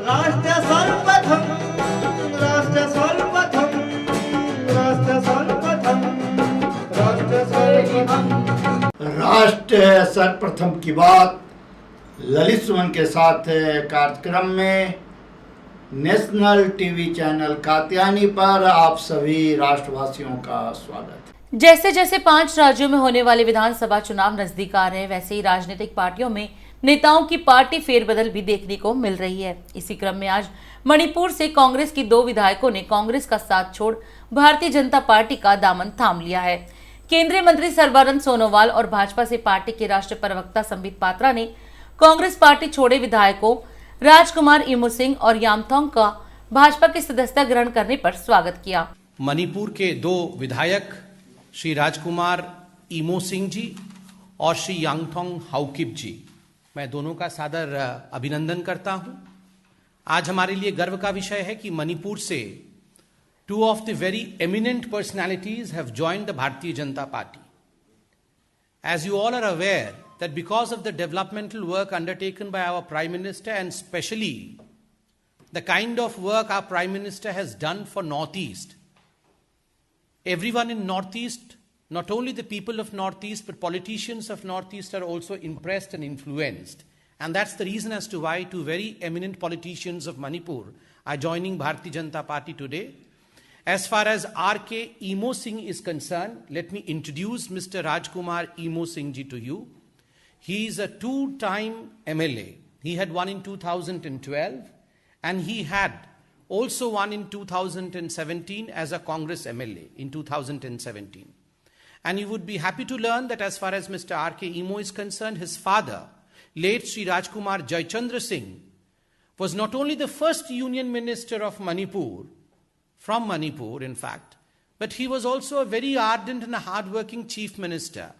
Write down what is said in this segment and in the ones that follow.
राष्ट्र सर्वप्रथम, राष्ट्र सर्वप्रथम, राष्ट्र सर्वप्रथम, राष्ट्र सर्वप्रथम। राष्ट्र सर्वप्रथम की बात ललित सुमन के साथ कार्यक्रम में नेशनल टीवी चैनल कात्यायनी पर आप सभी राष्ट्रवासियों का स्वागत है। जैसे जैसे 5 राज्यों में होने वाले विधानसभा चुनाव नजदीक आ रहे हैं, वैसे ही राजनीतिक पार्टियों में नेताओं की पार्टी फेरबदल भी देखने को मिल रही है। इसी क्रम में आज मणिपुर से कांग्रेस की 2 विधायकों ने कांग्रेस का साथ छोड़ भारतीय जनता पार्टी का दामन थाम लिया है। केंद्रीय मंत्री सर्बानंद सोनोवाल और भाजपा से पार्टी के राष्ट्रीय प्रवक्ता संबित पात्रा ने कांग्रेस पार्टी छोड़े विधायकों राजकुमार इमो सिंह और यामथोंग का भाजपा की सदस्यता ग्रहण करने पर स्वागत किया। मणिपुर के 2 विधायक श्री राजकुमार इमो सिंह जी और श्री यांगथोंग हाउकिप जी, मैं दोनों का सादर अभिनंदन करता हूं। आज हमारे लिए गर्व का विषय है कि मणिपुर से 2 of the very eminent personalities have joined the Bharatiya Janata Party. As you all are aware that because of the developmental work undertaken by our Prime Minister, and especially the kind of work our Prime Minister has done for Northeast, everyone in Northeast, not only the people of Northeast, but politicians of Northeast are also impressed and influenced. And that's the reason as to why 2 very eminent politicians of Manipur are joining Bharatiya Janata Party today. As far as R.K. Imo Singh is concerned, let me introduce Mr. Rajkumar Imo Singh ji to you. He is a 2-time MLA. He had won in 2012 and he had also won in 2017 as a Congress MLA in 2017. And you would be happy to learn that as far as Mr. R.K. Imo is concerned, his father, late Sri Rajkumar Jayachandra Singh, was not only the first Union Minister of Manipur, from Manipur in fact, but he was also a very ardent and a hard-working Chief Minister.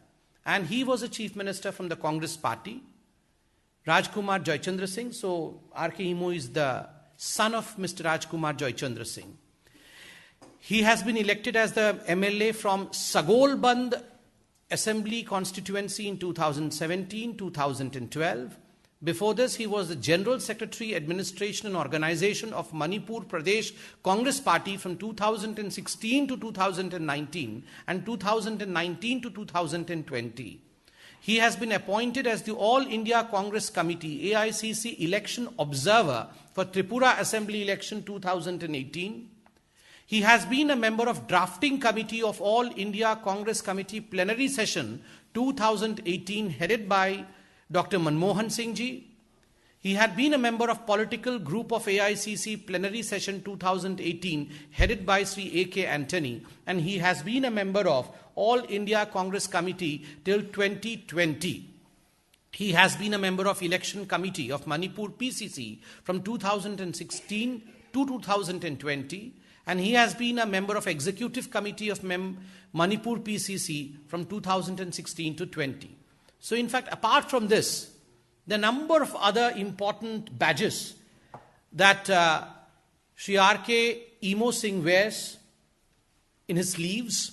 And he was a Chief Minister from the Congress Party, Rajkumar Jayachandra Singh. So R.K. Imo is the son of Mr. Rajkumar Jayachandra Singh. He has been elected as the MLA from Sagolband Assembly constituency in 2017-2012. Before this, he was the General Secretary, Administration and Organization of Manipur Pradesh Congress Party from 2016 to 2019 and 2019 to 2020. He has been appointed as the All India Congress Committee, AICC Election Observer for Tripura Assembly Election 2018. He has been a member of Drafting Committee of All India Congress Committee Plenary Session 2018 headed by Dr. Manmohan Singh ji. He had been a member of Political Group of AICC Plenary Session 2018 headed by Sri A.K. Antony, and he has been a member of All India Congress Committee till 2020. He has been a member of Election Committee of Manipur PCC from 2016 to 2020, and he has been a member of Executive Committee of Manipur PCC from 2016 to 20. So in fact, apart from this, the number of other important badges that Sri R.K. Imo Singh wears in his sleeves,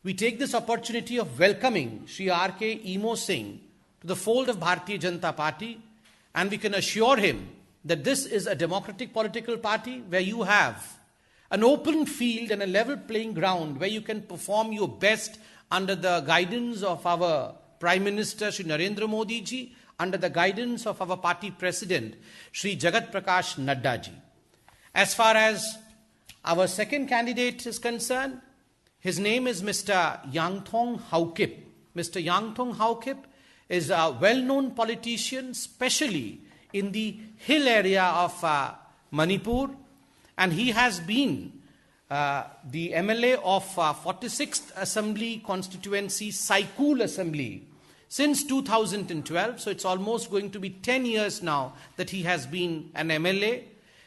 we take this opportunity of welcoming Sri R.K. Imo Singh to the fold of Bharatiya Janata Party, and we can assure him that this is a democratic political party where you have an open field and a level playing ground where you can perform your best under the guidance of our Prime Minister Shri Narendra Modi ji, under the guidance of our party president Shri Jagat Prakash Nadda ji. As far as our second candidate is concerned, his name is Mr. Yanthong Haukip. Mr. Yanthong Haukip is a well-known politician, especially in the hill area of Manipur, and he has been the MLA of 46th Assembly Constituency, Saikul Assembly, since 2012. So it's almost going to be 10 years now that he has been an MLA.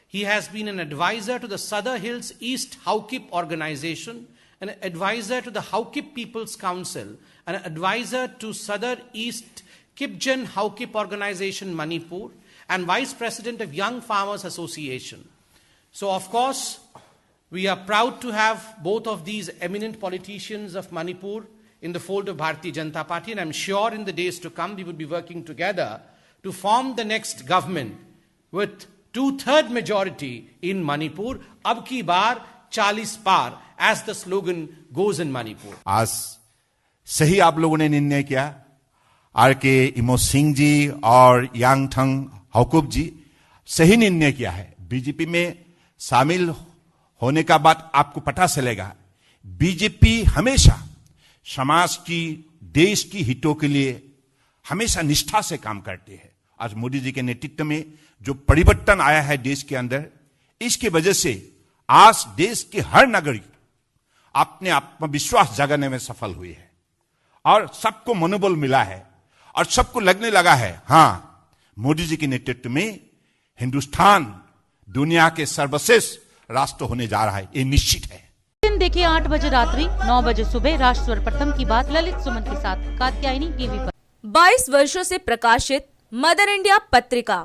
He has been an advisor to the Sadar Hills East Haukip organization, an advisor to the Haukip People's Council, an advisor to Sadar East Kipgen Haukip organization Manipur, and vice president of Young Farmers Association. So of course, we are proud to have both of these eminent politicians of Manipur in the fold of Bharatiya Janata Party, and I'm sure in the days to come we will be working together to form the next government with 2/3 majority in Manipur. अब की बार 40 पार, as the slogan goes in Manipur. आज सही आप लोगों ने निर्णय किया। R K. इमो सिंह जी और यांगथंग हकुब जी सही निर्णय किया है। बीजेपी में शामिल होने का बाद आपको पता चलेगा बीजेपी हमेशा समाज की, देश की हितों के लिए हमेशा निष्ठा से काम करती है। आज मोदी जी के नेतृत्व में जो परिवर्तन आया है देश के अंदर, इसकी वजह से आज देश के हर नागरिक अपने आत्मविश्वास जगाने में सफल हुई है और सबको मनोबल मिला है और सबको लगने लगा है हां, मोदी जी के नेतृत्व में हिंदुस्तान दुनिया के सर्वश्रेष्ठ राष्ट्र होने जा रहा है, ये निश्चित है। दिन देखिए 8 बजे रात्रि 9 बजे सुबह राष्ट्र सर्वप्रथम की बात ललित सुमन के साथ कात्यायनी टीवी पर। 22 वर्षों से प्रकाशित मदर इंडिया पत्रिका,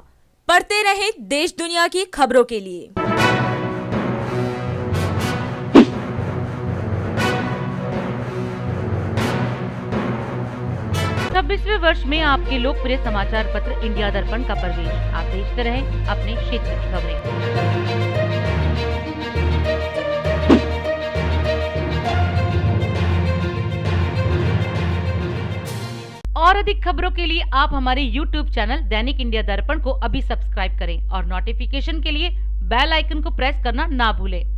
पढ़ते रहे देश दुनिया की खबरों के लिए। 26वें वर्ष में आपके लोकप्रिय समाचार पत्र इंडिया दर्पण का प्रवेश। आप देखते रहें अपने क्षेत्र की खबरें। और अधिक खबरों के लिए आप हमारे YouTube चैनल दैनिक इंडिया दर्पण को अभी सब्सक्राइब करें और नोटिफिकेशन के लिए बेल आइकन को प्रेस करना ना भूलें।